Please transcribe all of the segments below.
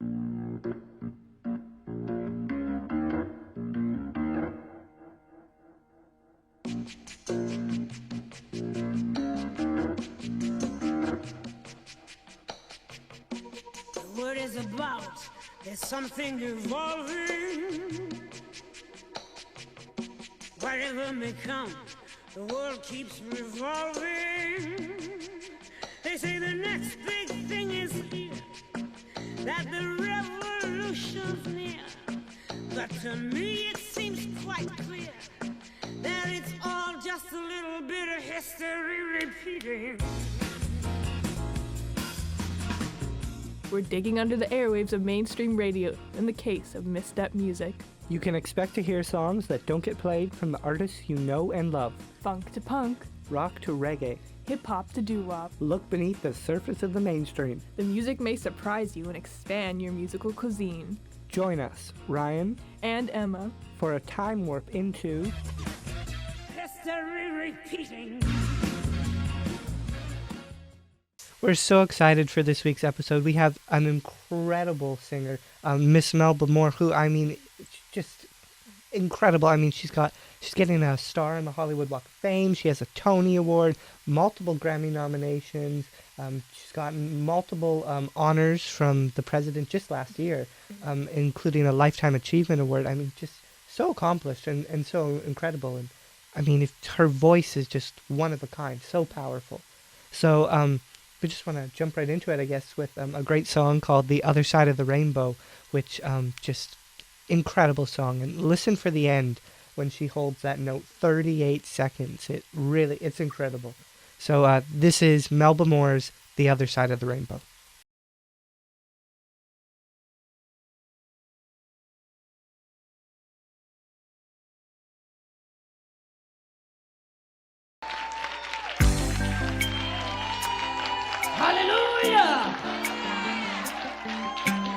What is about? There's something evolving. Whatever may come, the world keeps revolving. They say the next big thing is here, that the revolution's near. But to me it seems quite clear that it's all just a little bit of history repeating. We're digging under the airwaves of mainstream radio in the case of misstep music. You can expect to hear songs that don't get played from the artists you know and love. Funk to punk, Rock to reggae. hip-hop to doo-wop. Look beneath the surface of the mainstream. The music may surprise you and expand your musical cuisine. Join us, Ryan And Emma, for a time warp into History repeating. We're so excited for this week's episode. We have an incredible singer, Miss Melba Moore, who, I mean, just incredible. I mean, she's getting a star on the Hollywood Walk of Fame. She has a Tony Award, multiple Grammy nominations. She's gotten multiple honors from the president just last year, including a Lifetime Achievement Award. I mean, just so accomplished and so incredible. And I mean, her voice is just one of a kind, so powerful. So, we just want to jump right into it, I guess, with a great song called The Other Side of the Rainbow, which just incredible song. And listen for the end when she holds that note, 38 seconds. It's incredible. So this is Melba Moore's The Other Side of the Rainbow. Hallelujah!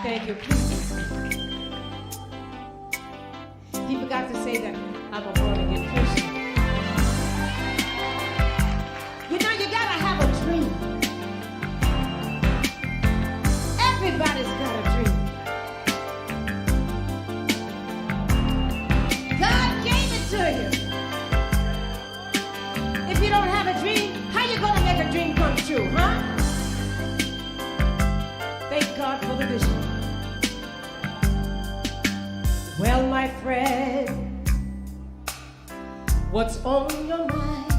Thank you. He forgot to say that I'm a born again Christian. You know, you gotta have a dream. Everybody's got a dream. God gave it to you. If you don't have a dream, how you gonna make a dream come true, huh? Thank God for the vision. Well, my friend, what's on your mind?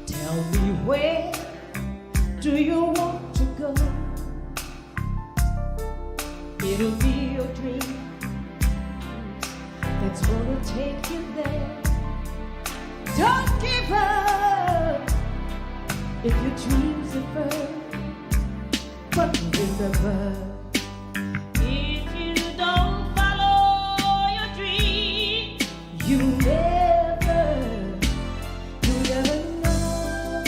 Tell me, where do you want to go? It'll be your dream that's gonna take you there. Don't give up if your dreams are firm. But remember, if you don't follow your dream, you never know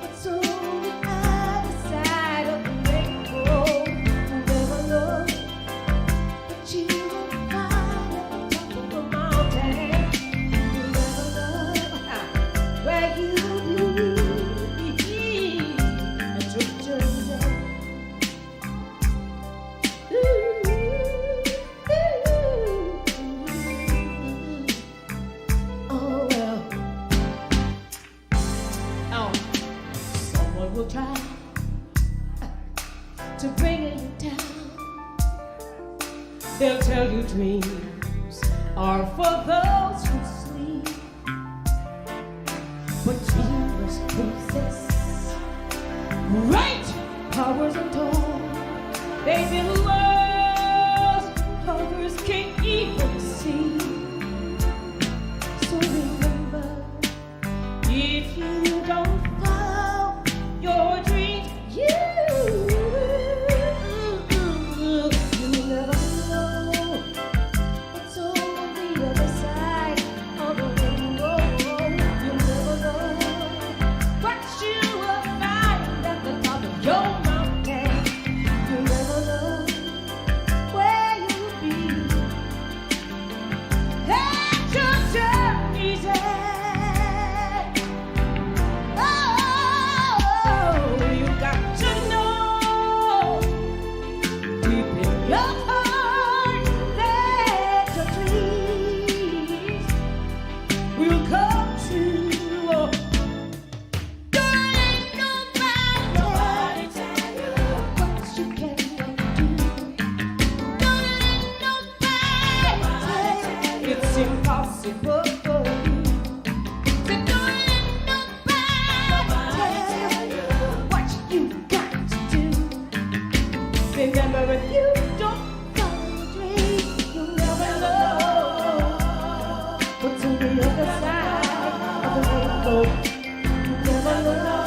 what's on the other side of the rainbow. You never know, but you will find at the top of the mountain. You never know where you'll be. A trip journey. Will try to bring you down. They'll tell you dreams are for those who sleep, but dreamers possess great powers untold. They build worlds others can't even see. So remember, if you don't your dreams, you never know what's on the other side of the rainbow. You never know what you will find at the top of your mountain. You never know Remember, if you don't follow your dream, you'll never know what's on the other side of the rainbow. You'll never know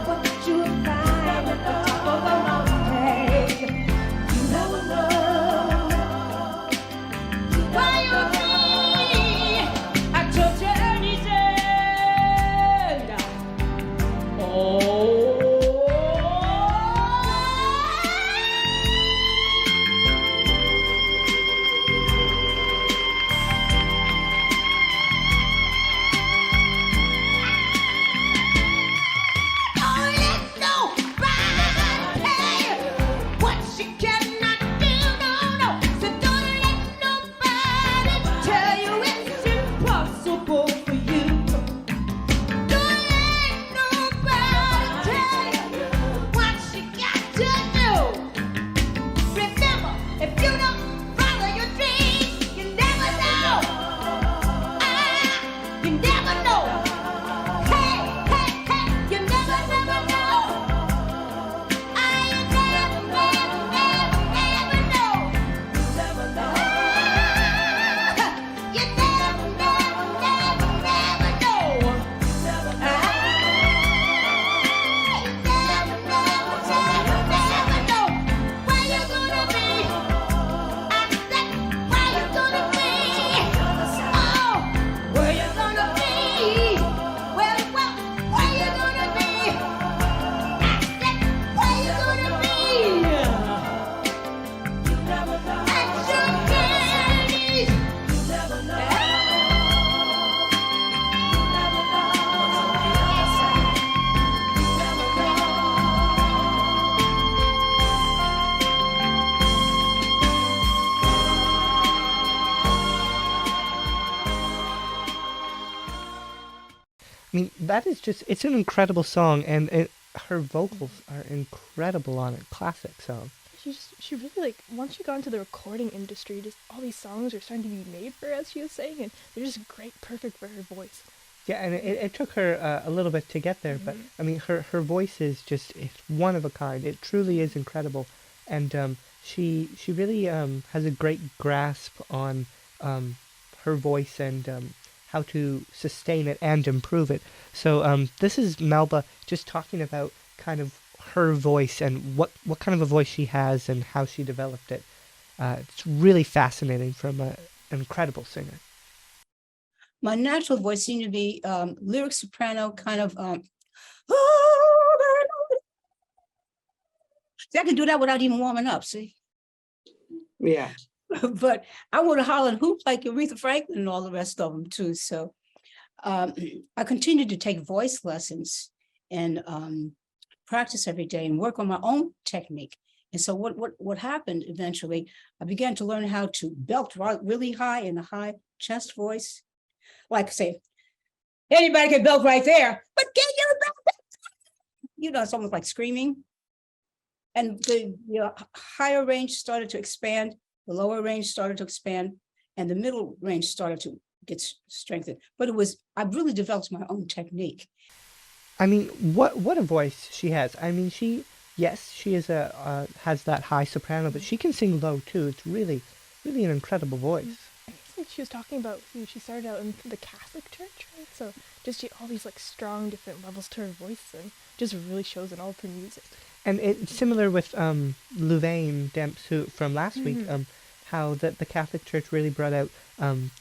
what you'll find at the top of the mountain. You never know why you'll be at your journey's end. Oh. I mean, that is just, it's an incredible song, and her vocals are incredible on it. Classic song. She really, like, once she got into the recording industry, just all these songs are starting to be made for her, as she was saying, and they're just great, perfect for her voice. Yeah, and it took her a little bit to get there, but I mean, her voice is just, it's one of a kind. It truly is incredible, and she really has a great grasp on her voice and how to sustain it and improve it. So this is Melba just talking about kind of her voice and what kind of a voice she has and how she developed it. It's really fascinating from an incredible singer. My natural voice seemed to be lyric soprano, kind of. See, I can do that without even warming up. See. Yeah. But I would have hollered and hoop like Aretha Franklin and all the rest of them too. So I continued to take voice lessons and practice every day and work on my own technique. And so what happened eventually, I began to learn how to belt really high in a high chest voice. Like say, anybody can belt right there, but can you belt? You know, it's almost like screaming. And the higher range started to expand, the lower range started to expand, and the middle range started to get strengthened. But I really developed my own technique. I mean, what a voice she has. I mean, she is has that high soprano, but she can sing low too. It's really an incredible voice. I guess like she was talking about she started out in the Catholic Church, right? So just all these like strong different levels to her voice, and just really shows in all of her music. And it's similar with Louvain, Demps, from last week, how the Catholic Church really brought out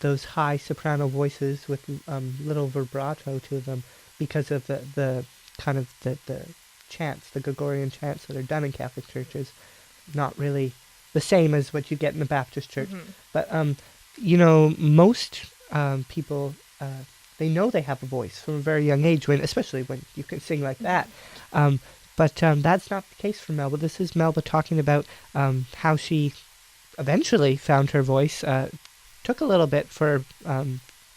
those high soprano voices with little vibrato to them because of the kind of the chants, the Gregorian chants that are done in Catholic churches, not really the same as what you get in the Baptist church. But, most people, they know they have a voice from a very young age, especially when you can sing like that. But that's not the case for Melba. This is Melba talking about how she eventually found her voice. Took a little bit for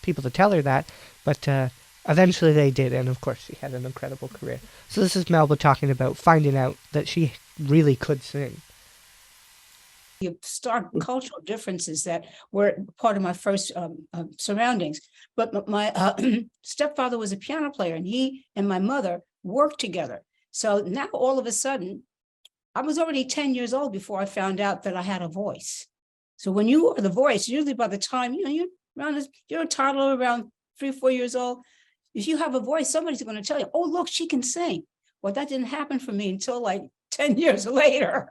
people to tell her that, but eventually they did, and of course she had an incredible career. So this is Melba talking about finding out that she really could sing. You stark cultural differences that were part of my first surroundings. But my stepfather was a piano player, and he and my mother worked together. So now all of a sudden, I was already 10 years old before I found out that I had a voice. So when you are the voice, usually by the time, you're a toddler around 3 or 4 years old, if you have a voice, somebody's going to tell you, oh, look, she can sing. Well, that didn't happen for me until like 10 years later.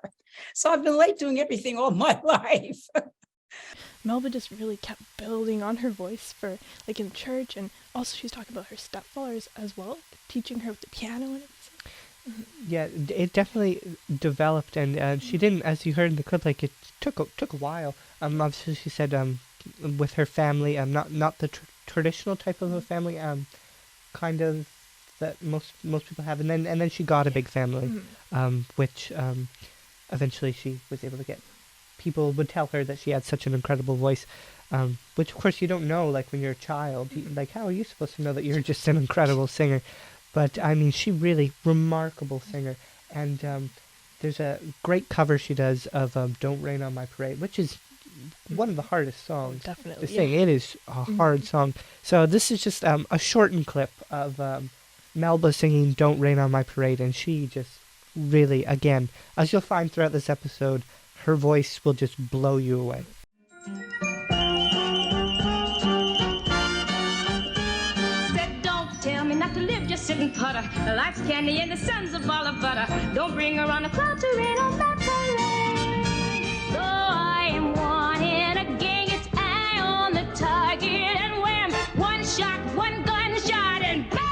So I've been late doing everything all my life. Melba just really kept building on her voice for like in church, and also she was talking about her stepfathers as well, teaching her with the piano and everything. Yeah, it definitely developed, and she didn't, as you heard in the clip, like it took a while. Obviously she said with her family, not the traditional type of a family, kind of that most people have, and then she got a big family, which eventually she was able to get. People would tell her that she had such an incredible voice, which of course you don't know, like when you're a child. Like, how are you supposed to know that you're just an incredible singer? But I mean, she really remarkable singer, and there's a great cover she does of "Don't Rain on My Parade," which is one of the hardest songs Definitely, to sing. It is a hard song. So this is just a shortened clip of Melba singing "Don't Rain on My Parade," and she just really, again, as you'll find throughout this episode, her voice will just blow you away. Said, don't tell me not to live, just sit and putter. Life's candy and the sun's a ball of butter. Don't bring her on a cloud to rain on my parade. Though I am one in a gang, it's eye on the target, and wham! One shot, one gunshot, and bam!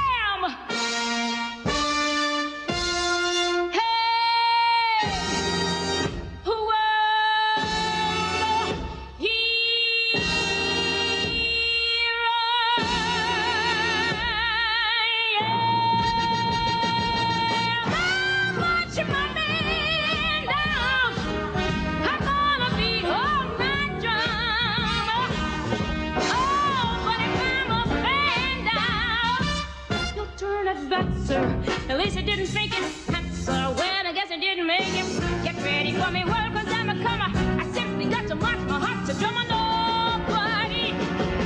At least I didn't think it answer when I guess I didn't make it. Get ready for me, world, cause I'm a comer. I simply got to march my heart to drum on nobody.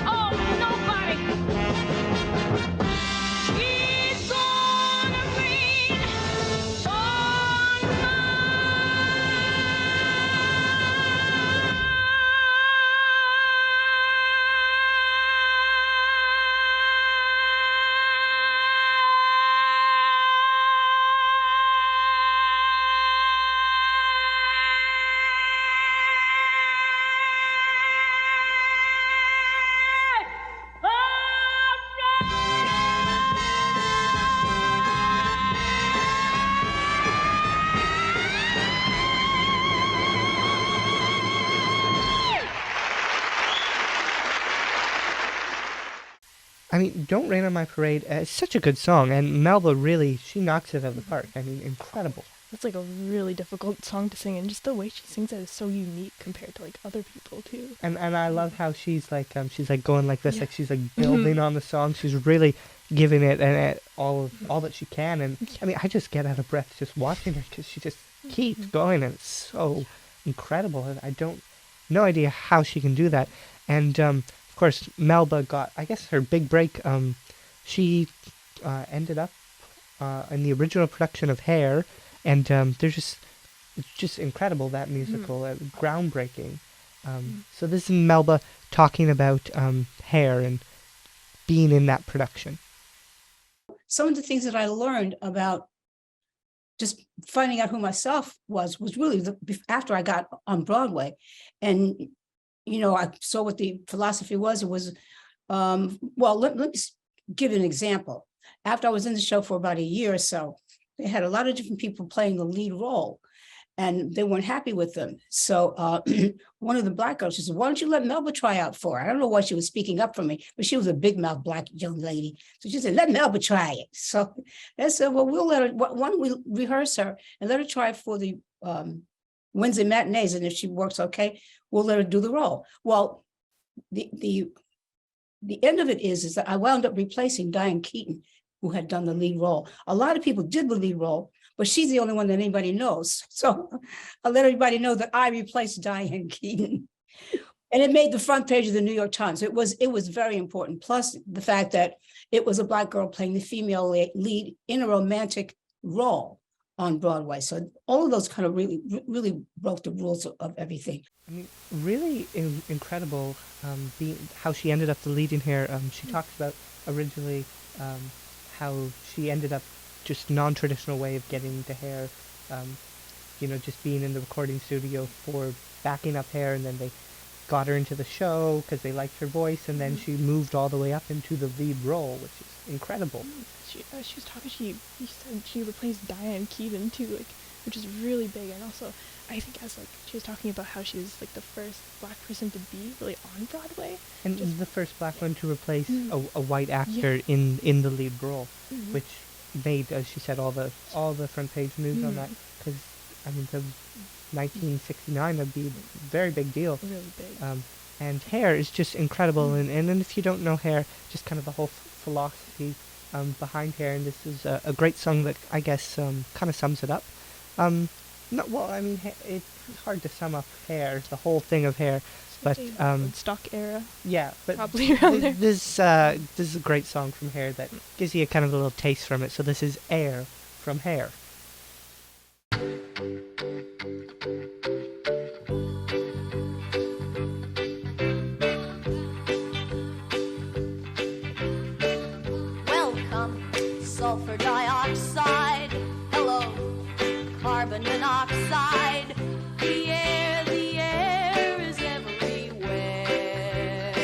Oh, nobody. It's gonna rain on I mean, "Don't Rain on My Parade" is such a good song, and Melba really, she knocks it out of the park. I mean, incredible. It's like a really difficult song to sing, and just the way she sings it is so unique compared to like other people too. And I love how she's like going like this, like she's like building on the song. She's really giving it and all that she can. And I mean, I just get out of breath just watching her because she just keeps going, and it's so incredible. And I no idea how she can do that. And of course, Melba got, I guess, her big break. She ended up in the original production of Hair, and it's just incredible, that musical, groundbreaking. So this is Melba talking about Hair and being in that production. Some of the things that I learned about just finding out who myself was really after I got on Broadway. And, I saw what the philosophy was. It was, let me give you an example. After I was in the show for about a year or so, they had a lot of different people playing the lead role, and they weren't happy with them. So one of the Black girls, she said, why don't you let Melba try out for it? I don't know why she was speaking up for me, but she was a big mouth Black young lady. So she said, let Melba try it. So I said, well, we'll let her, why don't we rehearse her and let her try it for the Wednesday matinees, and if she works okay, we'll let her do the role. Well, the end of it is that I wound up replacing Diane Keaton, who had done the lead role. A lot of people did the lead role, but she's the only one that anybody knows. So I let everybody know that I replaced Diane Keaton. And it made the front page of the New York Times. It was very important. Plus the fact that it was a Black girl playing the female lead in a romantic role. on Broadway. So all of those kind of really broke the rules of everything. I mean, really incredible how she ended up the lead in Hair. She talks about originally how she ended up just non-traditional way of getting into Hair, just being in the recording studio for backing up Hair, and then they got her into the show because they liked her voice, and then she moved all the way up into the lead role, which is incredible. She was talking. She said she replaced Diane Keaton too, like, which is really big. And also, I think she was talking about how she was like the first Black person to be really on Broadway, and the first Black one to replace a white actor in the lead role, which made, as she said, all the front page news on that, because I mean, the 1969, that'd be a very big deal. Really big. And Hair is just incredible, and then if you don't know Hair, just kind of the whole philosophy behind Hair, and this is a great song that I guess kind of sums it up. It's hard to sum up Hair, the whole thing of Hair, but Woodstock era. Yeah, but probably around there. This is a great song from Hair that gives you a kind of a little taste from it. So this is Air from Hair. Welcome, sulfur dioxide. Hello, carbon monoxide. The air is everywhere.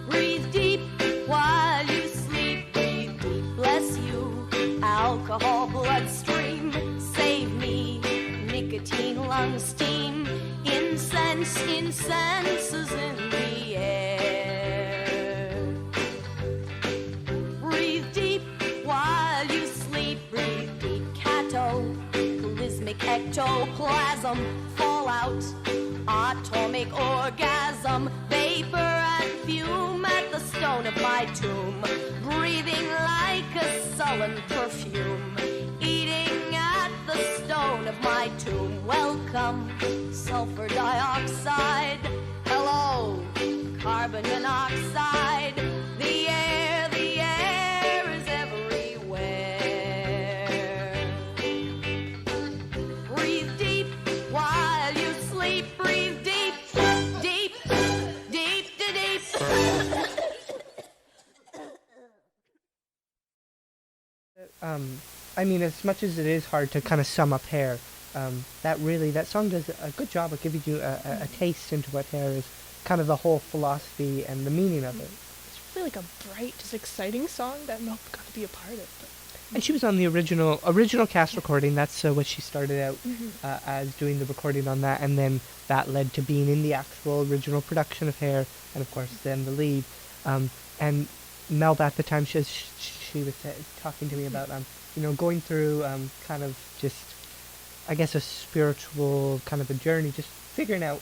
Breathe deep while you sleep. Breathe deep, bless you. Alcohol bloodstream, save me. Nicotine lung steam. Incense is in the air. Breathe deep while you sleep. Breathe deep. Cataclysmic ectoplasm. Fallout. Atomic orgasm. Vapor and fume at the stone of my tomb. Breathing like a sullen perfume. Eating at the stone of my tomb. Welcome, sulfur dioxide. Hello, carbon monoxide. The air is everywhere. Breathe deep while you sleep. Breathe deep, deep, deep, deep. As much as it is hard to kind of sum up Hair, that song does a good job of giving you a taste into what Hair is, kind of the whole philosophy and the meaning of it. It's really like a bright, just exciting song that Melba got to be a part of. And she was on the original cast recording. That's what she started out as, doing the recording on that, and then that led to being in the actual original production of Hair, and of course then the lead. And Melba at the time, she was talking to me about going through kind of just, I guess, a spiritual kind of a journey, just figuring out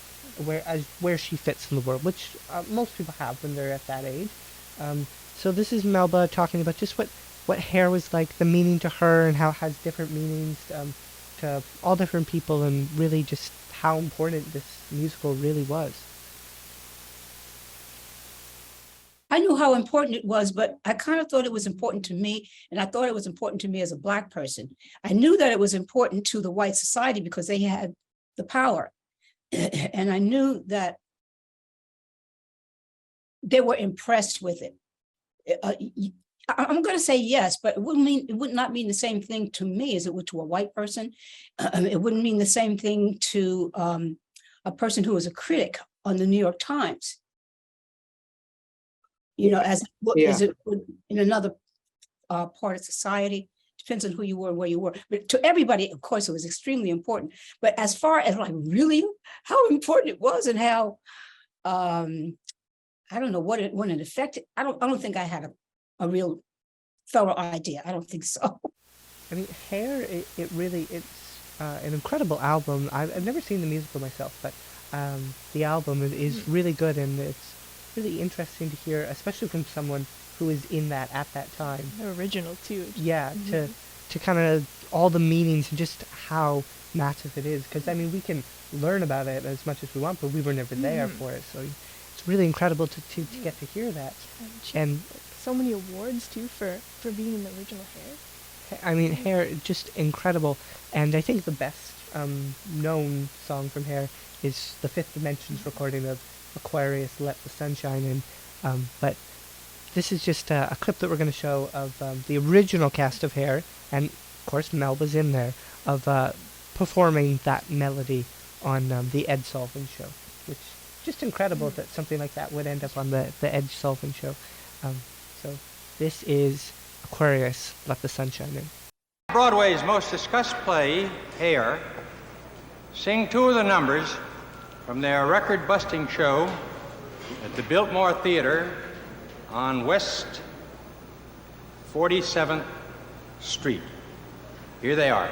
where she fits in the world, which most people have when they're at that age. So this is Melba talking about just what Hair was like, the meaning to her, and how it has different meanings to all different people, and really just how important this musical really was. I knew how important it was, but I kind of thought it was important to me, and I thought it was important to me as a Black person. I knew that it was important to the white society because they had the power. And I knew that they were impressed with it. I'm going to say yes, but it would not mean the same thing to me as it would to a white person. It wouldn't mean the same thing to a person who was a critic on the New York Times. As it would in another part of society. Depends on who you were and where you were. But to everybody, of course, it was extremely important. But as far as really how important it was, and how I don't know what it affected. I don't think I had a real thorough idea. I don't think so. I mean, Hair, it's an incredible album. I've never seen the musical myself, but the album is really good, and it's really interesting to hear, especially from someone who is in that at that time. They're original too. Yeah, to kind of all the meanings and just how massive it is. Because we can learn about it as much as we want, but we were never there for it. So it's really incredible to get to hear that. And so many awards too for being in the original Hair. I mean, Hair, just incredible. And I think the best known song from Hair is the Fifth Dimensions recording of Aquarius, Let the Sunshine In. But this is just a clip that we're going to show of the original cast of Hair, and of course Melba's in there, of performing that melody on the Ed Sullivan Show, which is just incredible that something like that would end up on the Ed Sullivan Show. So this is Aquarius, Let the Sunshine In. Broadway's most discussed play, Hair, sing two of the numbers from their record-busting show at the Biltmore Theater on West 47th Street. Here they are.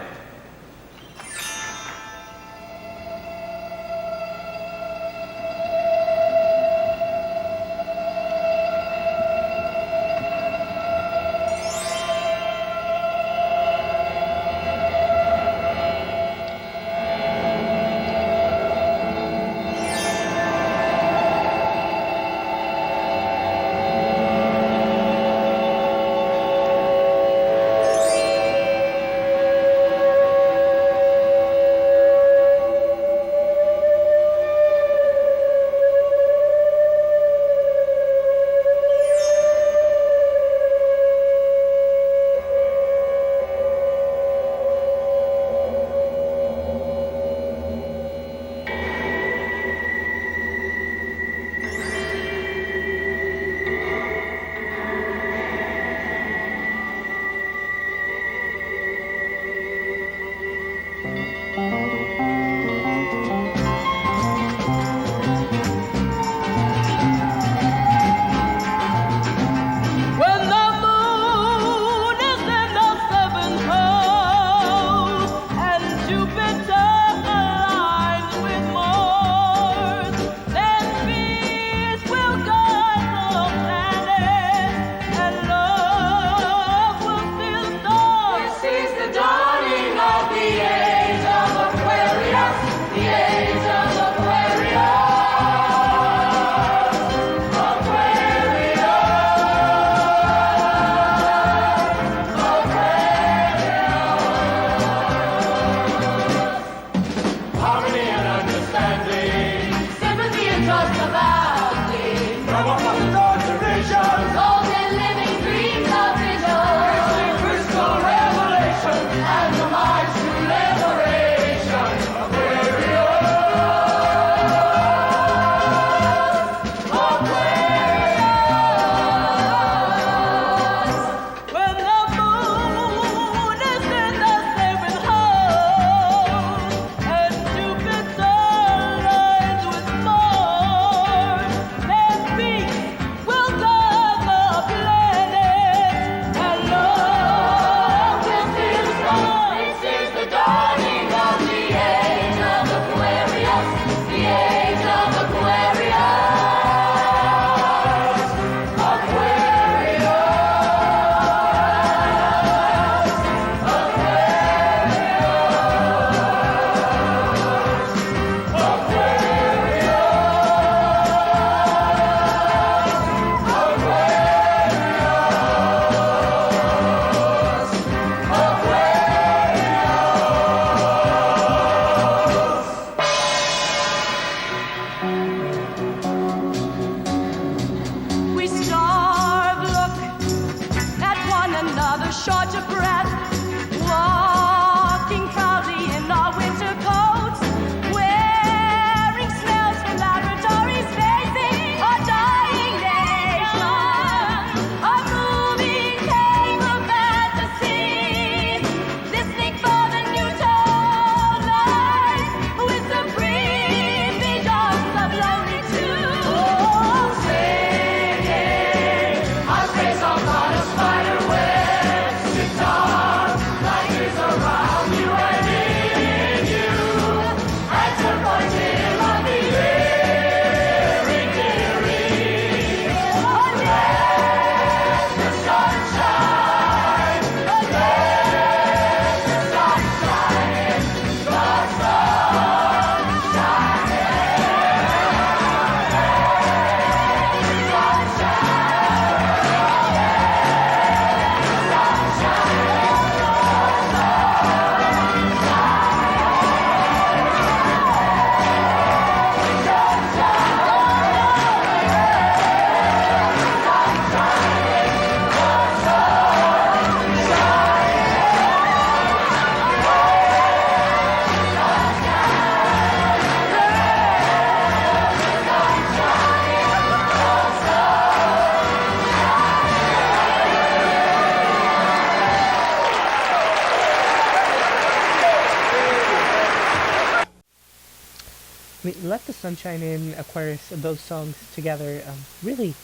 I mean, Let the Sunshine In, Aquarius, those songs together, really,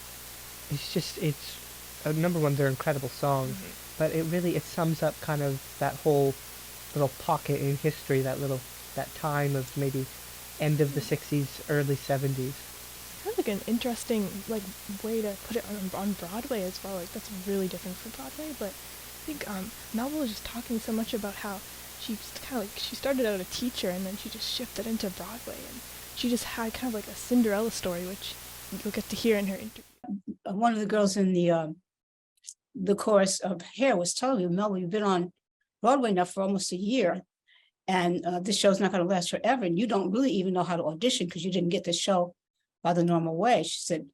it's number one, they're incredible songs, but it sums up kind of that whole little pocket in history, that time of maybe end of the 60s, early 70s. Kind of like an interesting way to put it on Broadway as well. Like that's really different for Broadway, but I think Melba was just talking so much about how she kind of she started out a teacher and then she just shifted into Broadway, and she just had kind of like a Cinderella story, which you'll get to hear in her interview. One of the girls in the chorus of Hair was telling me, Melba, you've been on Broadway now for almost a year, and this show's not going to last forever, and you don't really even know how to audition because you didn't get the show by the normal way. She said,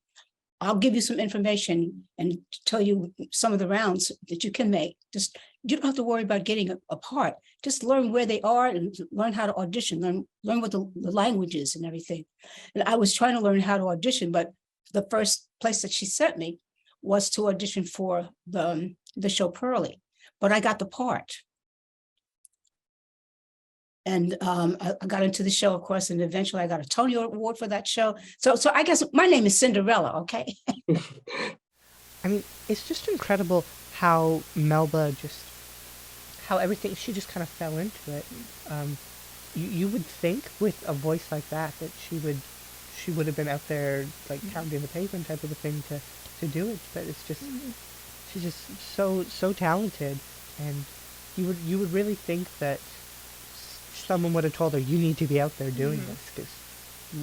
I'll give you some information and tell you some of the rounds that you can make. Just, you don't have to worry about getting a part. Just learn where they are and learn how to audition, learn what the language is and everything. And I was trying to learn how to audition, but the first place that she sent me was to audition for the show Pearly, but I got the part. And I got into the show, of course, and eventually I got a Tony Award for that show. So I guess my name is Cinderella, okay? I mean, it's just incredible how Melba how everything, she just kind of fell into it. You would think with a voice like that she would have been out there like pounding the pavement type of a thing to do it, but it's just, she's just so talented, and you would really think that someone would have told her, you need to be out there doing this, because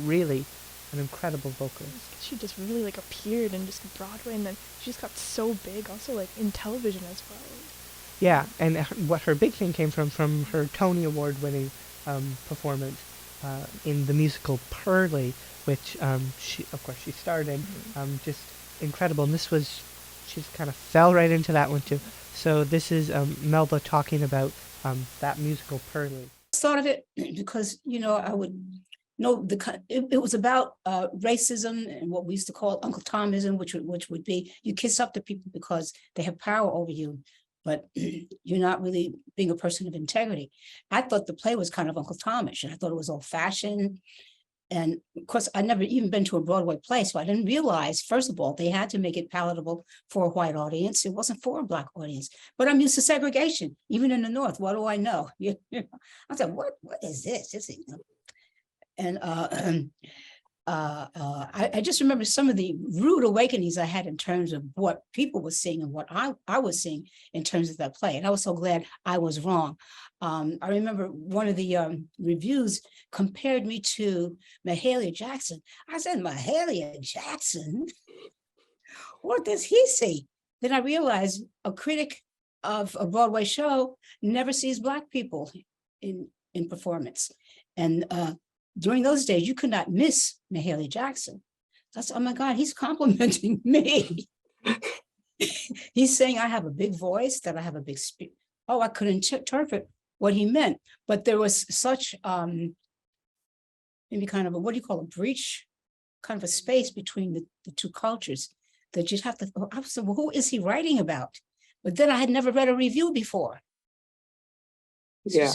really an incredible vocalist. She just really appeared in just Broadway, and then she just got so big also in television as well. Yeah, and what her big thing came from her Tony Award winning performance in the musical Pearly, which she starred in, just incredible. And she just kind of fell right into that one too. So this is Melba talking about that musical Pearly. Thought of it because I would know it was about racism and what we used to call Uncle Tomism, which would be you kiss up to people because they have power over you, but you're not really being a person of integrity. I thought the play was kind of Uncle Tomish, and I thought it was old fashioned. And of course, I'd never even been to a Broadway play, so I didn't realize, first of all, they had to make it palatable for a white audience. It wasn't for a Black audience. But I'm used to segregation, even in the North. What do I know? I said, what is this? And I just remember some of the rude awakenings I had in terms of what people were seeing and what I was seeing in terms of that play. And I was so glad I was wrong. I remember one of the reviews compared me to Mahalia Jackson. I said, Mahalia Jackson? What does he see? Then I realized a critic of a Broadway show never sees Black people in performance. And during those days, you could not miss Mahalia Jackson. That's, oh my God, he's complimenting me. He's saying I have a big voice, that I have a big speech. Oh, I couldn't interpret what he meant, but there was such maybe kind of a, what do you call a breach, kind of a space between the two cultures that you'd have to, I was, well, who is he writing about? But then I had never read a review before. Yeah.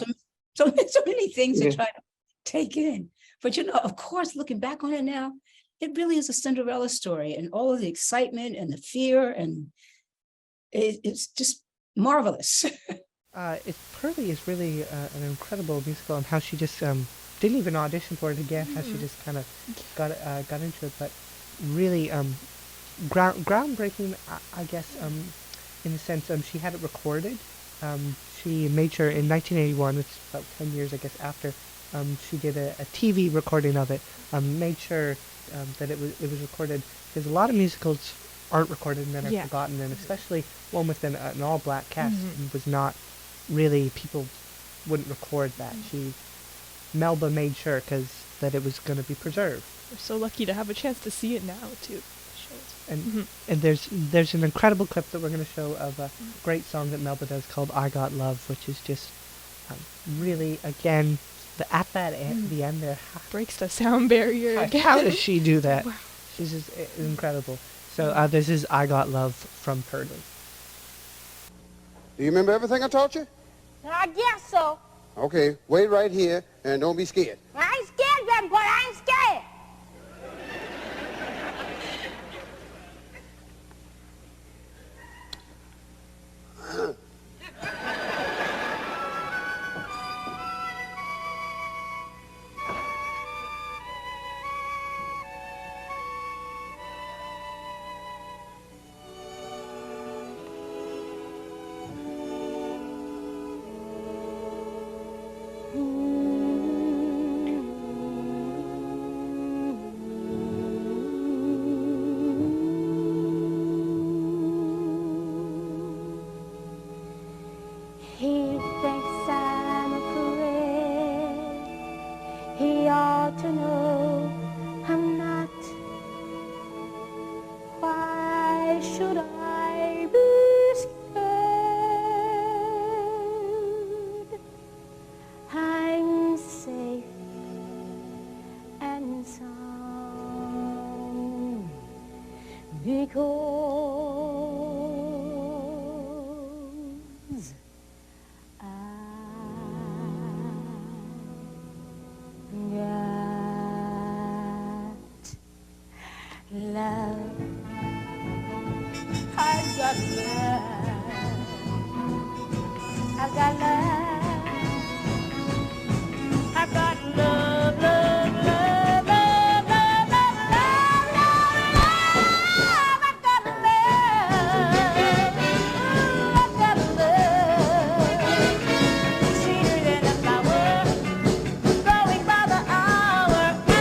So many things to try to take in. But of course, looking back on it now, it really is a Cinderella story, and all of the excitement and the fear, and it's just marvelous. Pearly is really an incredible musical, and how she just didn't even audition for it again, how she just kind of got into it, but really groundbreaking, I guess, in the sense she had it recorded. She made sure in 1981, it's about 10 years, I guess, after she did a TV recording of it, made sure that it was recorded, because a lot of musicals aren't recorded and then are forgotten, and especially one with an all-black cast was not really, people wouldn't record that. Melba made sure that it was going to be preserved. We're so lucky to have a chance to see it now too. And there's an incredible clip that we're going to show of a great song that Melba does called "I Got Love," which is just really, again, the end there breaks the sound barrier. How does she do that? Wow. She's just incredible. So this is "I Got Love" from Pearly. Do you remember everything I taught you? I guess so. Okay, wait right here and don't be scared. I ain't scared, Grandpa. I ain't ought to know I'm not. Why should I be scared? I'm safe and sound because I got love. I got love. I got love. I got love, love, love, love, love, love, love, love, love. I got love. Ooh, I got love. Sweeter than a flower, growing by the hour. I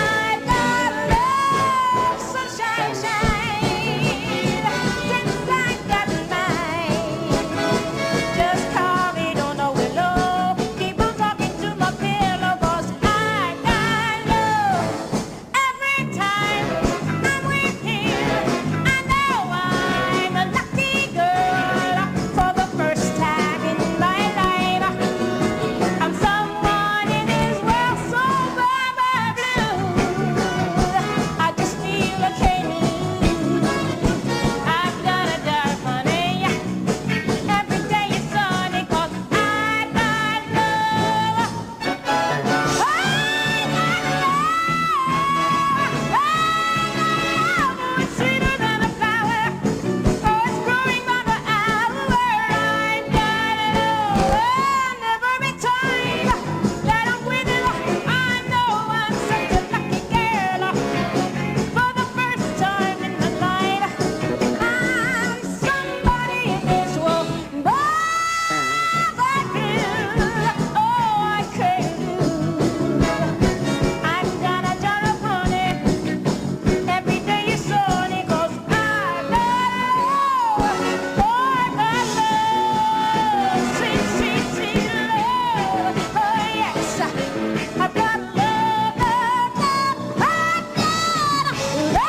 got love. Sunshine, shine. Since I got mine, just call me, don't know it low. Keep on talking to my pillow, 'cause I got love. Every time I'm with him, I know I'm a lucky girl. For the first time in my life, I'm someone in this world so very blue. I just feel I can't lose. I've got a dark honey. Every day is sunny 'cause I got love. I got love. Oh, it's sweeter than a flower. Oh, it's growing by the hour. I got love. And every time that I'm with you, I know I'm such a lucky girl. For the first time in my life, I'm somebody in this world. Oh, I can't lose. I've got a jar of honey. Every day is sunny 'cause I got love. Oh, I got love. Sweet, sweet, sweet love. Oh, yes. I've got love, love, love. I've got love.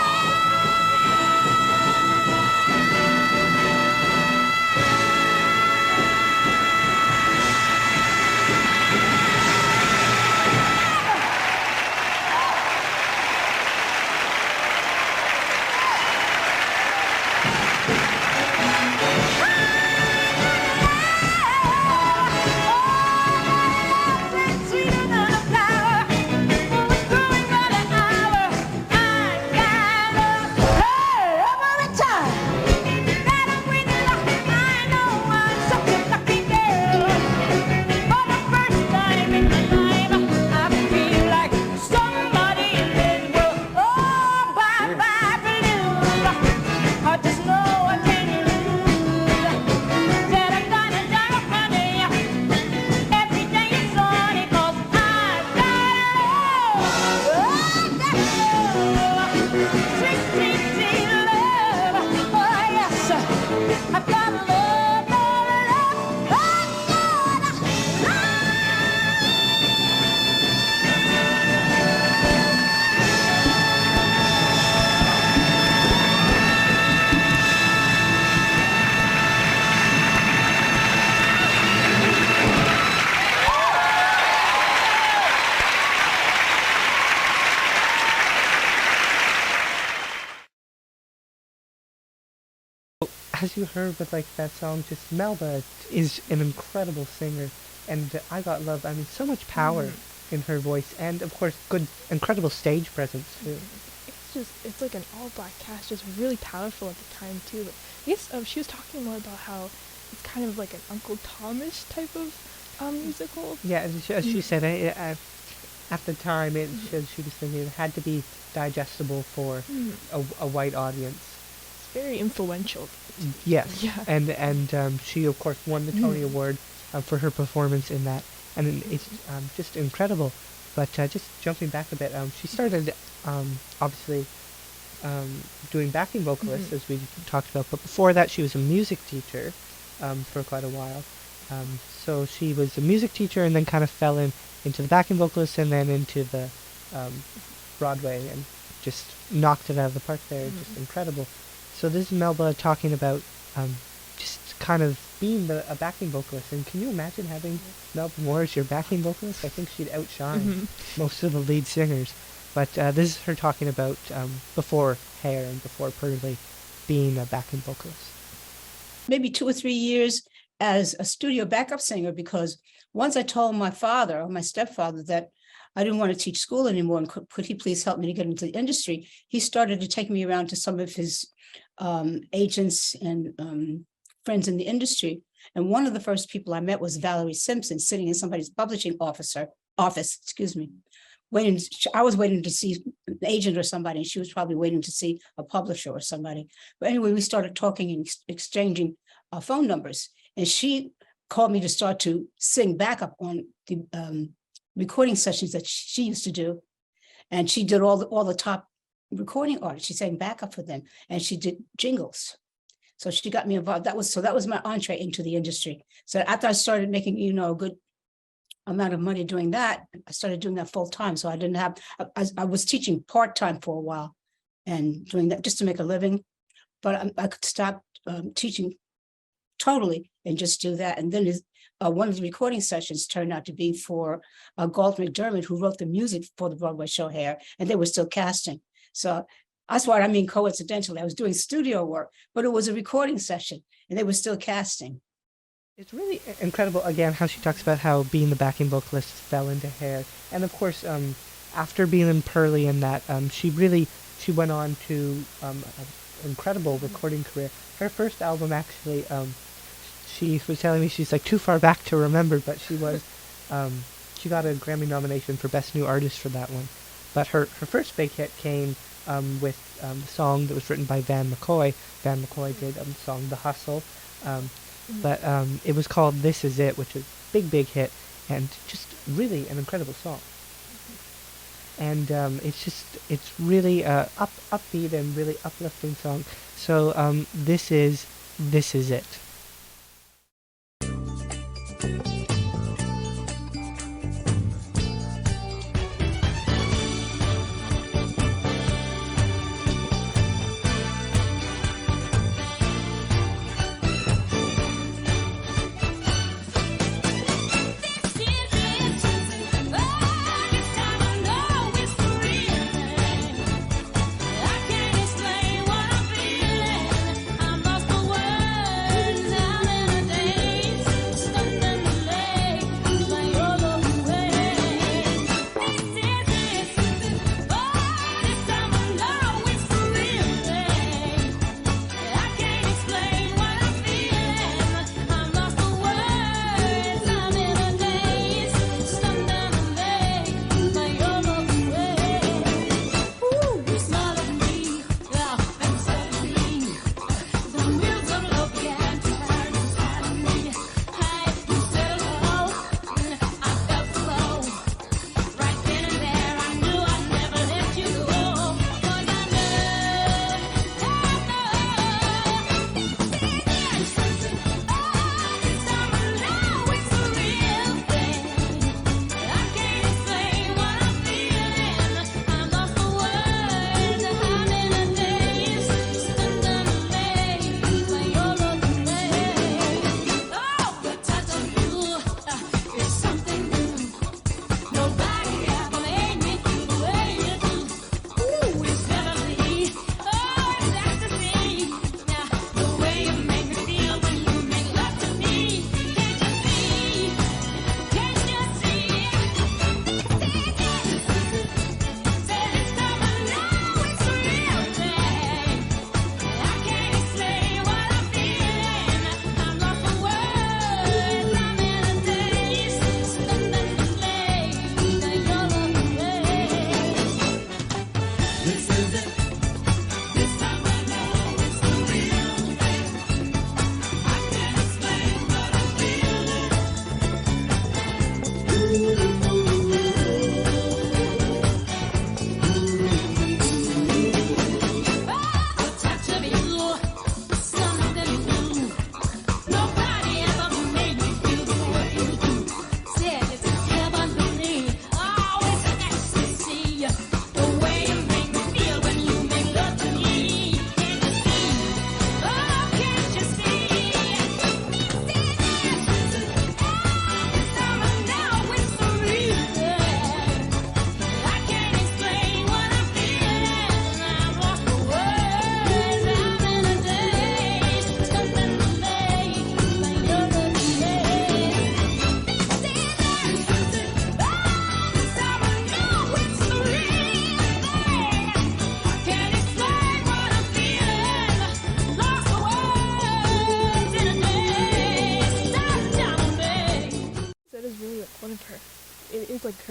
Sweeter than a flower. Oh, it's growing by the hour. I got love. Hey, every time that I'm with you, I know I'm such a lucky girl. For the first time in my life, I feel like somebody in this world. Oh, bye, bye, blue. I just know I can't lose. That I got a jar of honey. Every day is sunny 'cause I got love. I got love. Sweet, sweet, sweet love. Oh, yes. I've got love, love, love. I've got As you heard with like that song, just Melba is an incredible singer, and I got love. I mean, so much power in her voice, and of course, good, incredible stage presence too. It's like an all black cast, just really powerful at the time too. But I guess she was talking more about how it's kind of like an Uncle Thomas type of musical. Yeah, as she said, at the time, she was thinking it had to be digestible for a white audience. It's very influential. Yes, Yeah. and she of course won the Tony Award for her performance in that, and it's just incredible. But just jumping back a bit, she started obviously doing backing vocalists as we talked about, but before that she was a music teacher for quite a while. So she was a music teacher and then kind of fell into the backing vocalist and then into the Broadway and just knocked it out of the park there. Just incredible. So this is Melba talking about just kind of being a backing vocalist. And can you imagine having Melba Moore as your backing vocalist? I think she'd outshine most of the lead singers. But this is her talking about before Hair and before Pearly being a backing vocalist. Maybe 2 or 3 years as a studio backup singer, because once I told my father or my stepfather that I didn't want to teach school anymore and could he please help me to get into the industry, he started to take me around to some of his agents and friends in the industry. And one of the first people I met was Valerie Simpson, sitting in somebody's publishing office, waiting. I was waiting to see an agent or somebody, and she was probably waiting to see a publisher or somebody. But anyway, we started talking and exchanging phone numbers, and she called me to start to sing backup on the recording sessions that she used to do. And she did all the top recording artists. She sang backup for them, and she did jingles. So she got me involved. That was my entree into the industry. So after I started making, a good amount of money doing that, I started doing that full time. So I didn't have, I was teaching part-time for a while and doing that just to make a living, but I could stop teaching totally and just do that. And then one of the recording sessions turned out to be for Galt McDermott, who wrote the music for the Broadway show Hair, and they were still casting. So that's what I mean, coincidentally. I was doing studio work, but it was a recording session and they were still casting. It's really incredible, again, how she talks about how being the backing vocalist fell into Hair. And of course, after being in Pearly and that, she went on to an incredible recording career. Her first album, actually, she was telling me she's like too far back to remember, but she was, she got a Grammy nomination for Best New Artist for that one. But her first big hit came with a song that was written by Van McCoy. Van McCoy did the song The Hustle. But it was called This Is It, which is a big hit, and just really an incredible song. And it's really upbeat and really uplifting song. So this is It.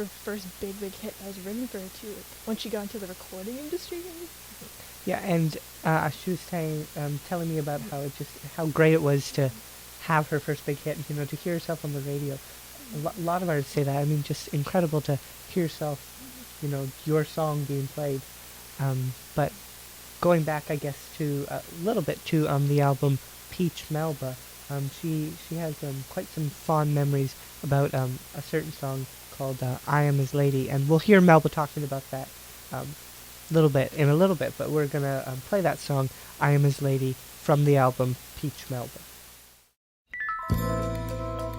her first big hit that was written for her too. Like, once she got into the recording industry. Yeah, and she was telling me about how great it was to have her first big hit, you know, to hear herself on the radio. A lot of artists say that. I mean, just incredible to hear yourself, you know, your song being played. But going back, I guess, to a little bit to the album Peach Melba, she has quite some fond memories about a certain song called I Am His Lady, and we'll hear Melba talking about that in a little bit, but we're going to play that song, I Am His Lady, from the album Peach Melba.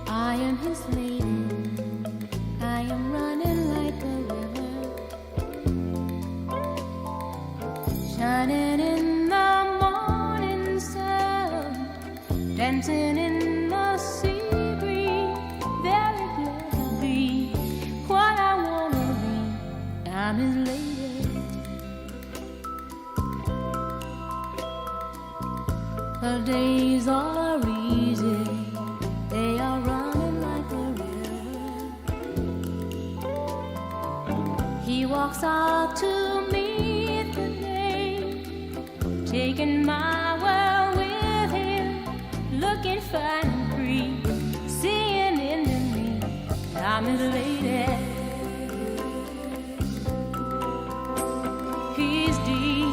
I am his lady. I am running like a river, shining in the morning sun, dancing in the sea breeze, very glad to be what I wanna be. I'm his lady. Her days are easy, they are running like a river. He walks out to meet the day, taking my world with him, looking fine and free, seeing into me, I'm his lady. He's deep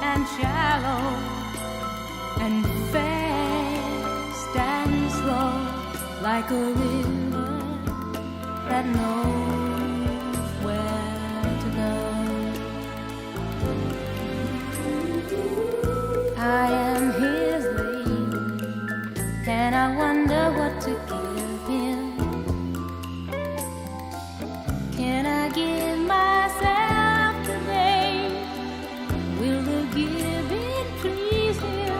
and shallow and fast and slow, like a river that knows where to go. I am his lady, and I wonder what to give him. Can I give myself today? Will the giving please him?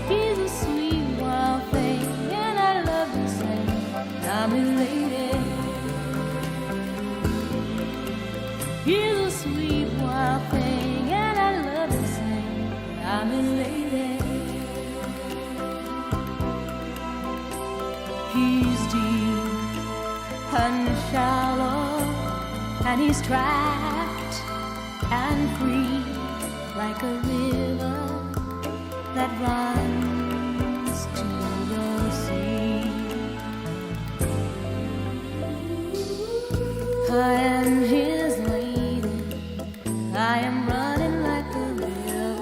He's a sweet wild thing, and I love to say I'm his lady. He's a sweet wild thing, and I love to say I'm his lady. He's deep and shallow, and he's trapped and free, like a river that runs to the sea. I am his lady, I am running like a river,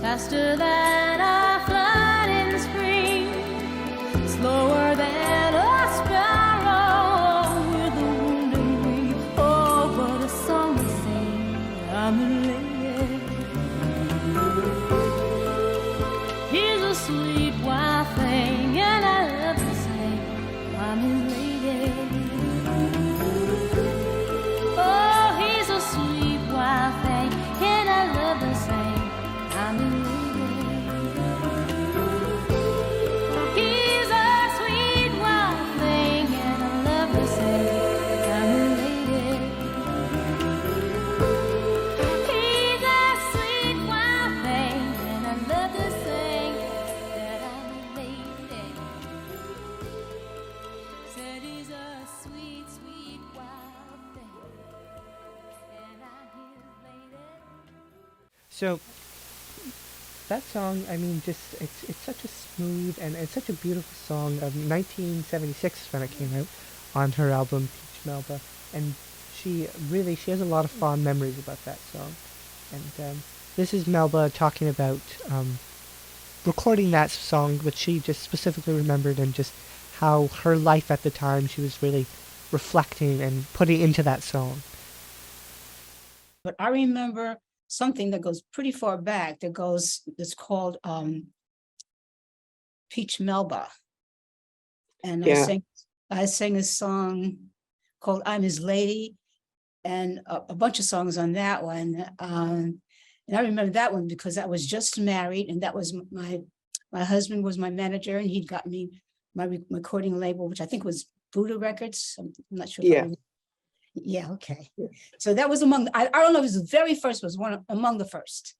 faster than a flooding spring, slower than a sparrow with a wounded wing. Oh, what a song to sing, I'm a lady. He's a sweet wild thing, and I love to say I'm his lady. Oh, he's a sweet wild thing, and I love to say I'm his lady. He's a sweet wild thing, and I love to say I'm his lady. He's a sweet wild thing, and I love to say that I'm his lady. Said he's a sweet, sweet wild thing, and I'm his lady. So that song, I mean, just it's such a smooth and it's such a beautiful song. 1976 when it came out on her album Peach Melba, and she has a lot of fond memories about that song. And this is Melba talking about recording that song, which she just specifically remembered, and just how her life at the time she was really reflecting and putting into that song. But I remember something that goes pretty far back it's called Peach Melba. And Yeah. I sang a song called I'm His Lady, and a bunch of songs on that one. And I remember that one because I was just married, and that was my husband was my manager, and he'd got me my recording label, which I think was Buddha Records. I'm not sure. Yeah. Yeah, okay. So that was among, I don't know if it was the very first, was one among the first.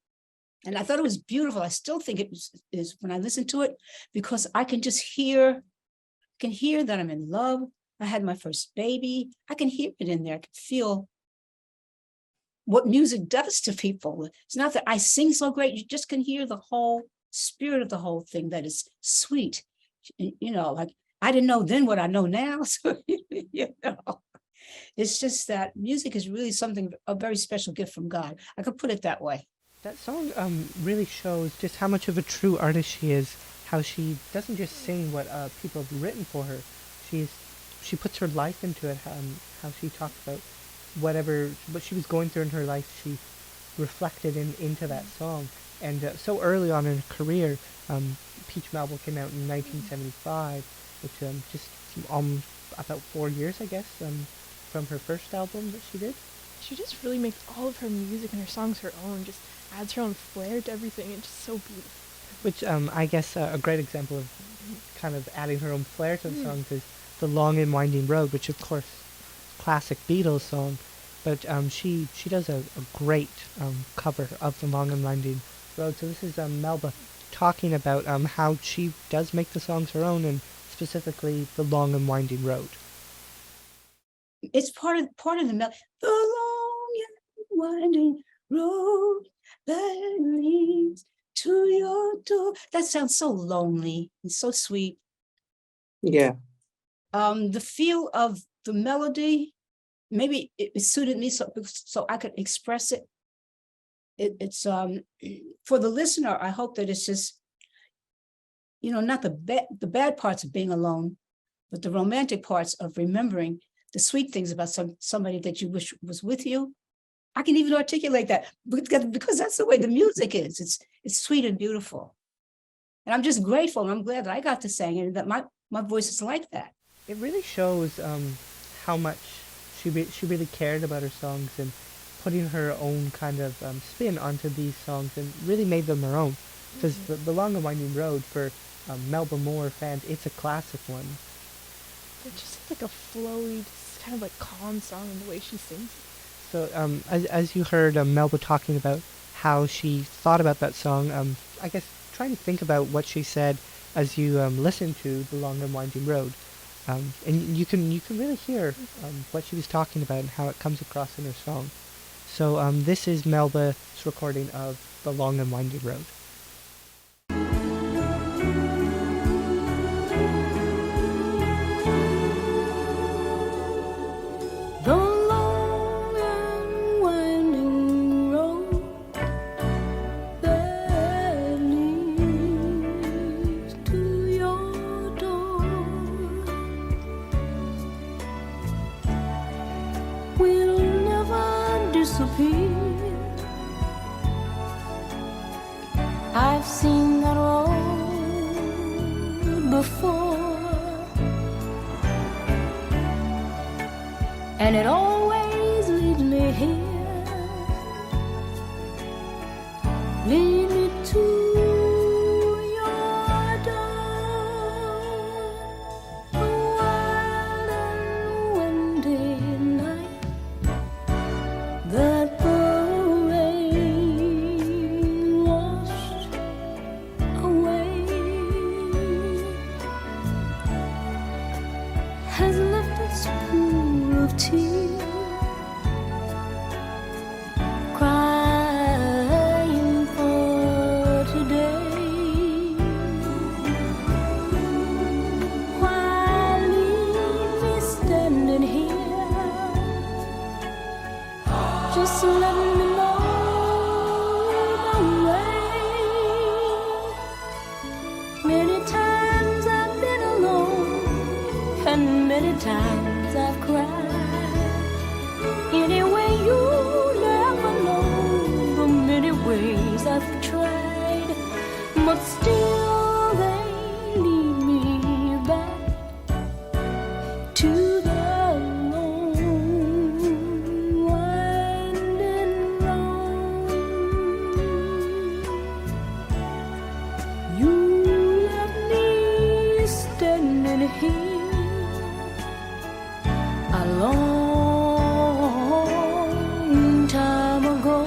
And I thought it was beautiful. I still think it is when I listen to it, because I can just hear I can hear that I'm in love. I had my first baby. I can hear it in there. I can feel what music does to people. It's not that I sing so great. You just can hear the whole spirit of the whole thing, that is sweet. You know, like I didn't know then what I know now. So, you know, it's just that music is really something, a very special gift from God. I could put it that way. That song really shows just how much of a true artist she is. How she doesn't just sing what people have written for her. She puts her life into it. How she talks about what she was going through in her life. She reflected into that song. And so early on in her career, Peach Melba came out in 1975, which just about 4 years, I guess, from her first album that she did. She just really makes all of her music and her songs her own, just adds her own flair to everything. It's just so beautiful. Which I guess a great example of kind of adding her own flair to the songs is The Long and Winding Road, which of course classic Beatles song, but she does a great cover of The Long and Winding Road. So this is Melba talking about how she does make the songs her own, and specifically The Long and Winding Road. It's part of the melody. The long and winding road that leads to your door. That sounds so lonely and so sweet. Yeah. The feel of the melody, maybe it suited me so I could express it. It's for the listener, I hope that it's just, you know, not the bad parts of being alone, but the romantic parts of remembering the sweet things about somebody that you wish was with you. I can even articulate that because that's the way the music is. It's sweet and beautiful. And I'm just grateful, and I'm glad that I got to sing and that my voice is like that. It really shows how much she really cared about her songs and putting her own kind of spin onto these songs and really made them her own. Because the Long and Winding Road, for Melba Moore fans, it's a classic one. It's just like a flowy, just kind of like calm song in the way she sings. So as you heard Melba talking about how she thought about that song, I guess try to think about what she said as you listen to The Long and Winding Road. And you can really hear what she was talking about and how it comes across in her song. So this is Melba's recording of The Long and Winding Road. The long and winding road that leads to your door will never disappear. I've seen that road before, and it always leads me here, lead me to your door. A wild and windy night that the rain washed away has left its pool of tears, crying for today. Why leave me standing here, just letting me know the way? Many times I've been alone, and many times I've cried. Anyway, you never know the many ways I've tried, but still they lead me back to the long winding road. You left me standing here a long time ago.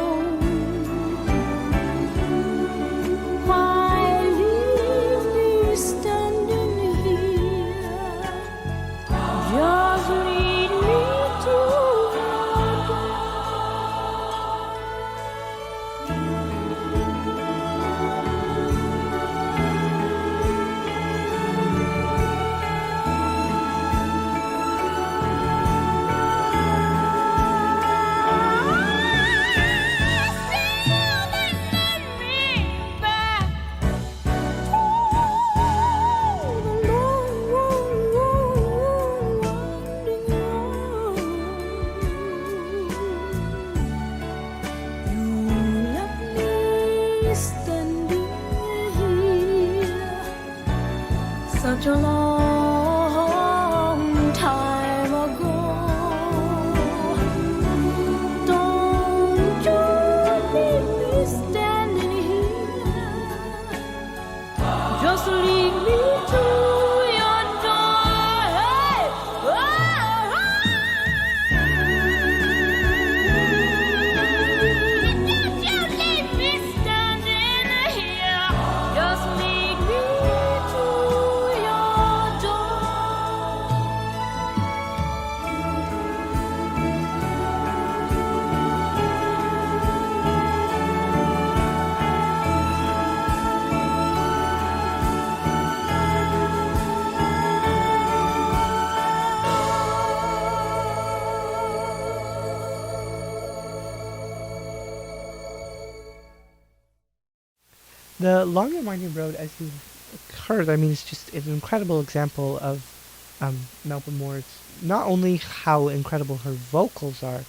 Why leave me standing here, The Long and Winding Road, as you've heard, I mean, it's just an incredible example of Melba Moore's, not only how incredible her vocals are,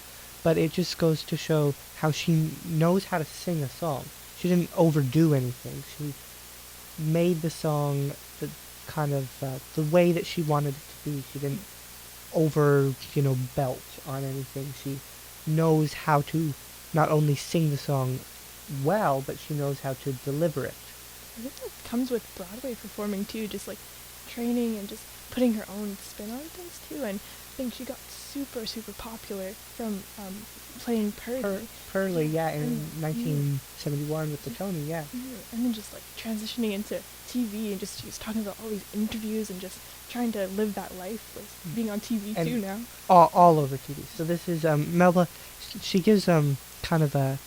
but it just goes to show how she knows how to sing a song. She didn't overdo anything. She made the song the kind of the way that she wanted it to be. She didn't over, belt on anything. She knows how to not only sing the song well, but she knows how to deliver it. I think that comes with Broadway performing too, just like training and just putting her own spin on things too. And I think she got super, super popular from playing Pearly, yeah, in 1971 with the Tony, yeah. And then just like transitioning into TV and just she was talking about all these interviews and just trying to live that life with being on TV And too now. all over TV. So this is Melba. She gives kind of a.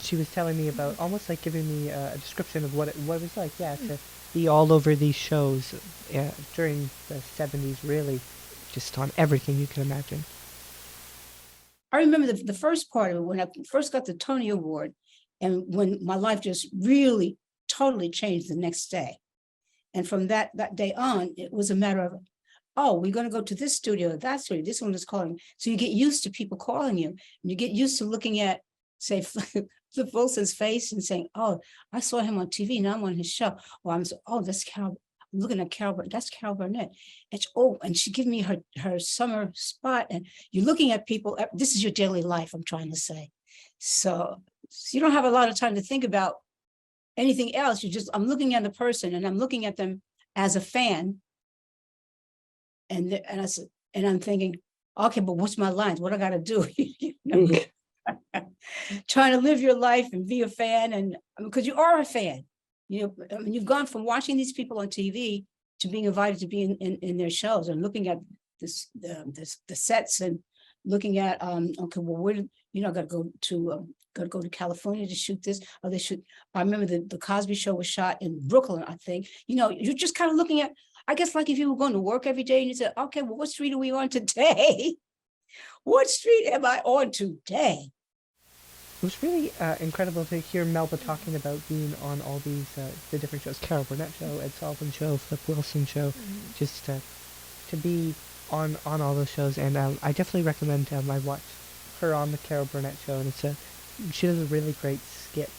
She was telling me about almost like giving me a description of what it was like. Yeah, to be all over these shows during the 70s, really, just on everything you can imagine. I remember the first part of it when I first got the Tony Award, and when my life just really totally changed the next day. And from that day on, it was a matter of, oh, we're going to go to this studio, that studio, this one is calling. So you get used to people calling you, and you get used to looking at, say, Flip Wilson's face and saying, oh, I saw him on TV, now I'm on his show. Or that's Carol. I'm looking at Carol, that's Carol Burnett. And she gave me her summer spot. And you're looking at people. This is your daily life, I'm trying to say. So you don't have a lot of time to think about anything else. I'm looking at the person, and I'm looking at them as a fan. And I'm thinking, okay, but what's my lines? What I got to do? Trying to live your life and be a fan, and because you are a fan, you've gone from watching these people on TV to being invited to be in their shows and looking at the sets and looking at okay, well, got to go to California to shoot this, or they shoot. I remember the Cosby Show was shot in Brooklyn, I think. You're just kind of looking at, I guess, like if you were going to work every day and you said, okay, well, what street are we on today? What street am I on today? It was really incredible to hear Melba talking about being on all these the different shows, Carol Burnett Show, Ed Sullivan Show, Flip Wilson Show, just to be on all those shows. And I definitely recommend. I watched her on the Carol Burnett Show, and she does a really great skit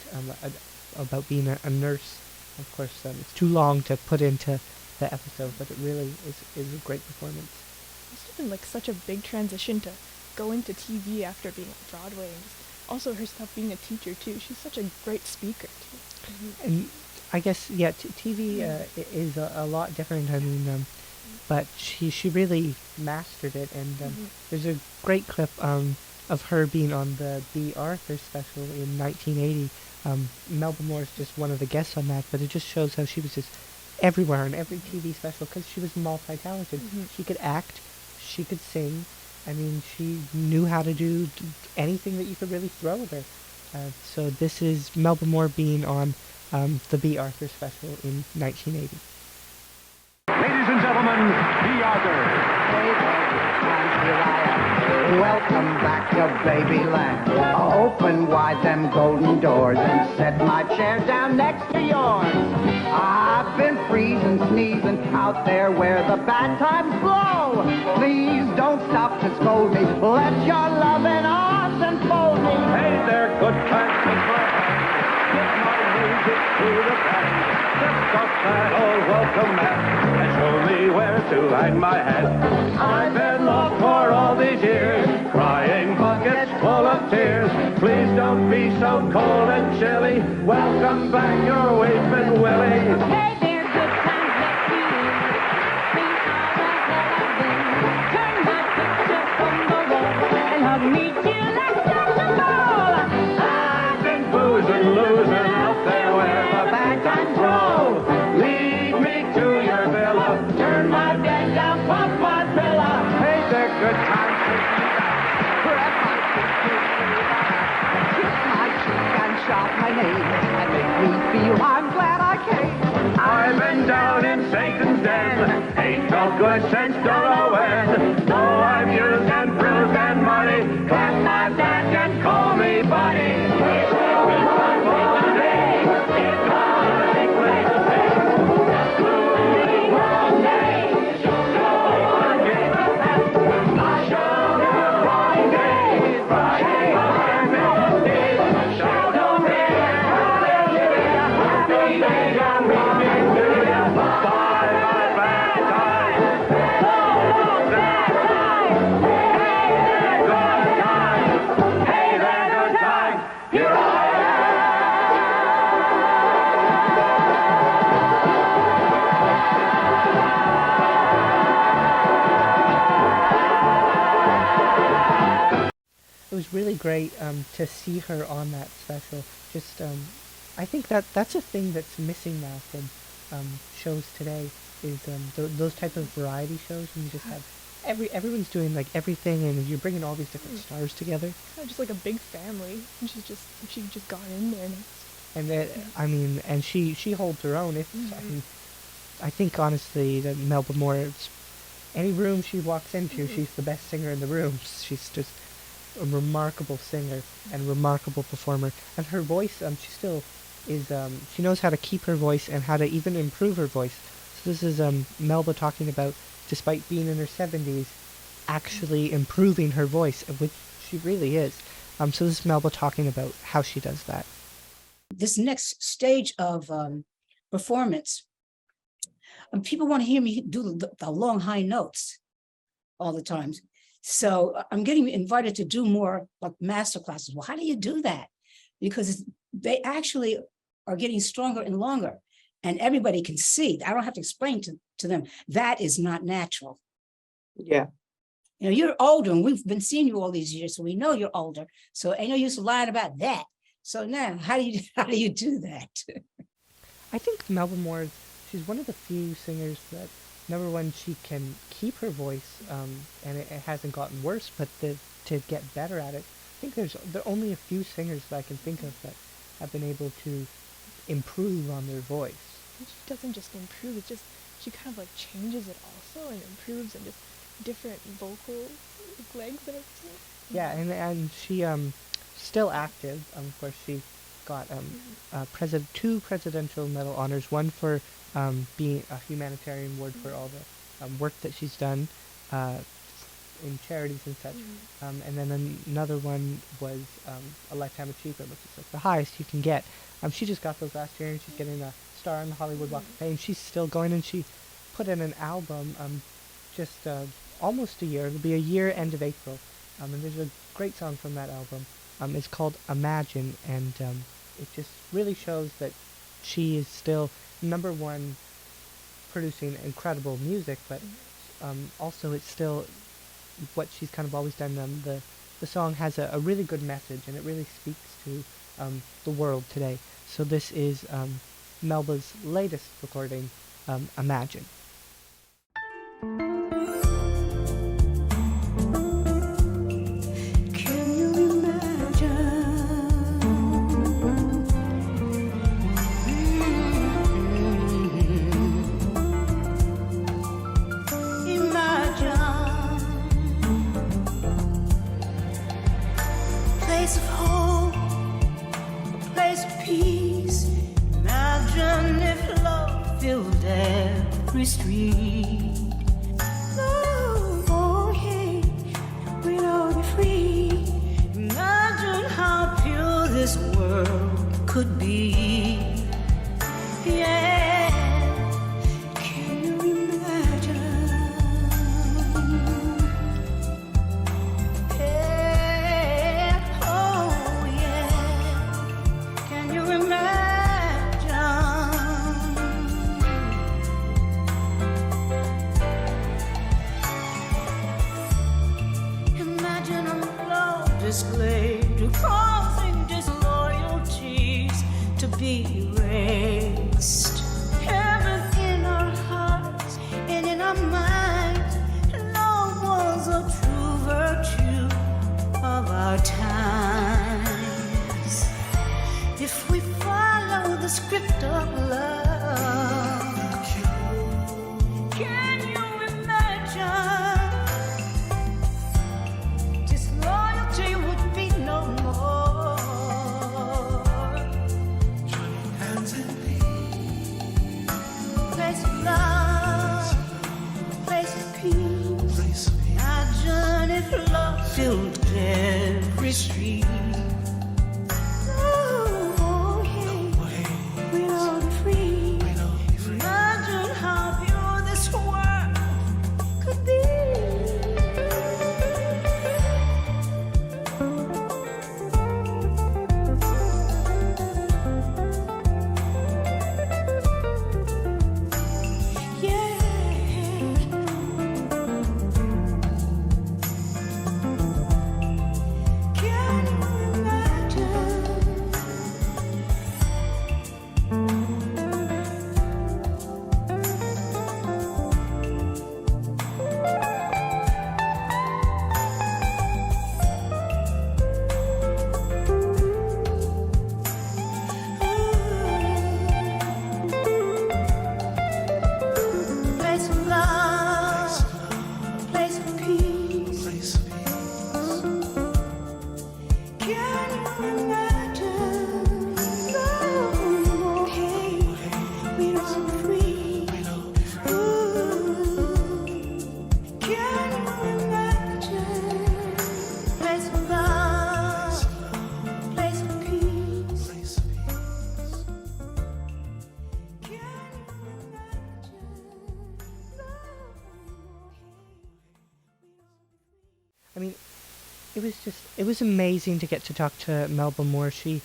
about being a nurse. Of course, it's too long to put into the episode, but it really is a great performance. Must have been like such a big transition to go into TV after being on Broadway, and also herself being a teacher too. She's such a great speaker too. And I guess TV is a lot different. I mean, but she really mastered it. And there's a great clip of her being on the B. Arthur special in 1980. Melba Moore is just one of the guests on that, but it just shows how she was just everywhere in every TV special because she was multi-talented. She could act, she could sing. I mean, she knew how to do anything that you could really throw at her. So this is Melba Moore being on the B. Arthur special in 1980. Ladies and gentlemen, B. Arthur. Welcome back to Babyland. Open wide them golden doors and set my chair down next to yours. I've been freezing, sneezing out there where the bad times blow. Please don't stop to scold me. Let your loving arms enfold me. Hey there, good times with my hand. Get my music to the band. Lift up that old welcome mat and show me where to hang my hat. I've been lost for all these years, crying buckets full of tears. Please don't be so cold and chilly. Welcome back, your weeping Willie. Hey there, good times left you. Think all the hell I've been. Turn my picture from the wall and hug me till I start to fall. I've been boozing, losing out there where the bad times roll. Lead me to your villa. Turn my bed down, pump my pillow. Hey there, good times. Grab my kiss my cheek and shout my name and make me feel I'm glad I came. I've been down in Satan's den, ain't felt good since don't know when. Though I'm used and bruised and muddy, clap my back and call me buddy. It's a good one for the day. was really great to see her on that special. Just I think that's a thing that's missing now from shows today is those type of variety shows when you just have everybody's doing like everything and you're bringing all these different stars together. Kind of just like a big family, and she just got in there. And that, I mean, and she holds her own. I think honestly that Melba Moore, any room she walks into, she's the best singer in the room. She's just a remarkable singer and remarkable performer. And her voice, she still is. She knows how to keep her voice and how to even improve her voice. So this is Melba talking about, despite being in her 70s, actually improving her voice, which she really is. So this is Melba talking about how she does that. This next stage of performance, people want to hear me do the long high notes all the time. So I'm getting invited to do more like master classes. Well, how do you do that? Because they actually are getting stronger and longer, and everybody can see. I don't have to explain to them that is not natural. Yeah. You know, you're older, and we've been seeing you all these years, so we know you're older. So ain't no use lying about that. So now, how do you do that? I think Melba Moore, she's one of the few singers that, number one, she can keep her voice, and it hasn't gotten worse, but to get better at it. I think there are only a few singers that I can think of that have been able to improve on their voice. And she doesn't just improve, it's just, she kind of like changes it also and improves and just different vocal legs that are singing. Yeah, and she still active. Of course, she got two presidential medal honors. One for being a humanitarian award for all the work that she's done in charities and such. And then another one was a lifetime achievement, which is like the highest you can get. She just got those last year, and she's getting a star on the Hollywood Walk of Fame. She's still going, and she put in an album just almost a year. It'll be a year end of April. And there's a great song from that album. It's called Imagine, and it just really shows that she is still number one producing incredible music, but also it's still what she's kind of always done. The song has a really good message, and it really speaks to the world today. So this is Melba's latest recording, Imagine. Street. Oh, hey, we'd all be free. Imagine how pure this world could be. Yeah, can you imagine? Yeah, oh yeah, can you imagine? Displayed to causing disloyalties to be erased. Heaven in our hearts and in our minds, love was a true virtue of our times. If we follow the script of love, can you imagine? Filled every street. Oh, hey, we'd all be free. Imagine how pure this world could be. Yeah. I mean, it was amazing to get to talk to Melba Moore. She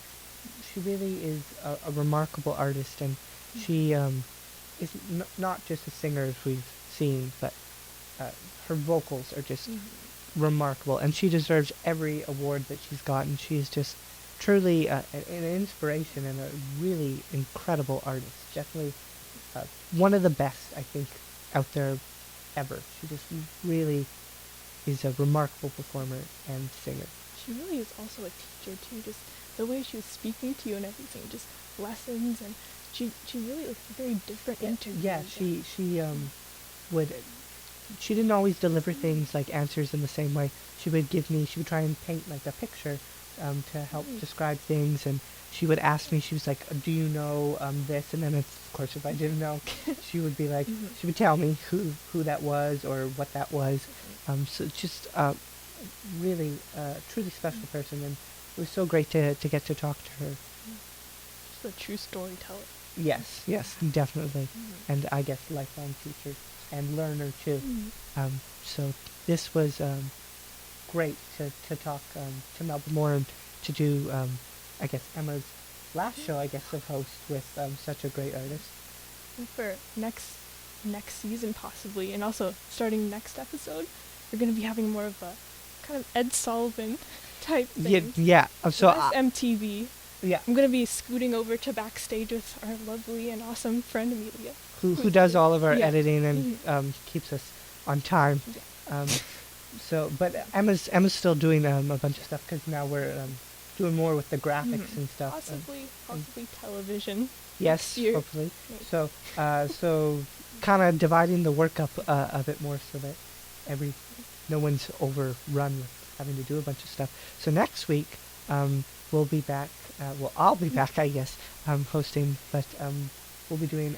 really is a remarkable artist, and she is not just a singer as we've seen, but her vocals are just remarkable, and she deserves every award that she's gotten. She is just truly an inspiration and a really incredible artist. Definitely one of the best, I think, out there ever. She just really is a remarkable performer and singer. She really is also a teacher too, just the way she was speaking to you and everything, just lessons, and she really was very different interviews. Yeah, she didn't always deliver things like answers in the same way. She would try and paint like a picture to help describe things, and she would ask me, she was like, do you know this? And then of course if I didn't know, she would be like, she would tell me who that was or what that was. So just really truly special person, and it was so great to get to talk to her. Just a true storyteller. Yes, definitely. And I guess lifelong teacher and learner too. So this was great to talk to Melba Moore and to do, I guess, Emma's last show, I guess, of host with such a great artist. And for next season possibly, and also starting next episode, we're going to be having more of a kind of Ed Sullivan type thing. Yeah. So MTV. Yeah. I'm going to be scooting over to backstage with our lovely and awesome friend Amelia. Who does all of our editing and keeps us on time. Yeah. But Emma's still doing a bunch of stuff, because now we're doing more with the graphics and stuff. Possibly television. Yes, year. hopefully. Maybe. So kind of dividing the work up a bit more so that no one's overrun with having to do a bunch of stuff. So next week we'll be back. I'll be back, I guess, hosting, but we'll be doing.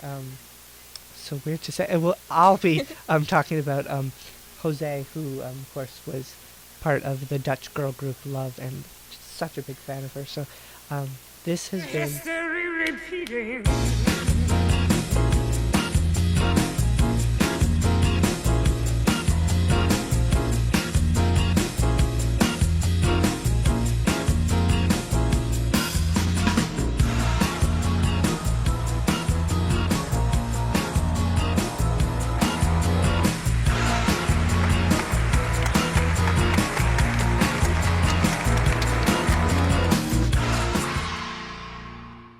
So weird to say. I'll be talking about José, who of course was part of the Dutch girl group Love, and such a big fan of her. So this has been. History repeating.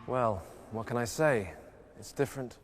Well, what can I say? It's different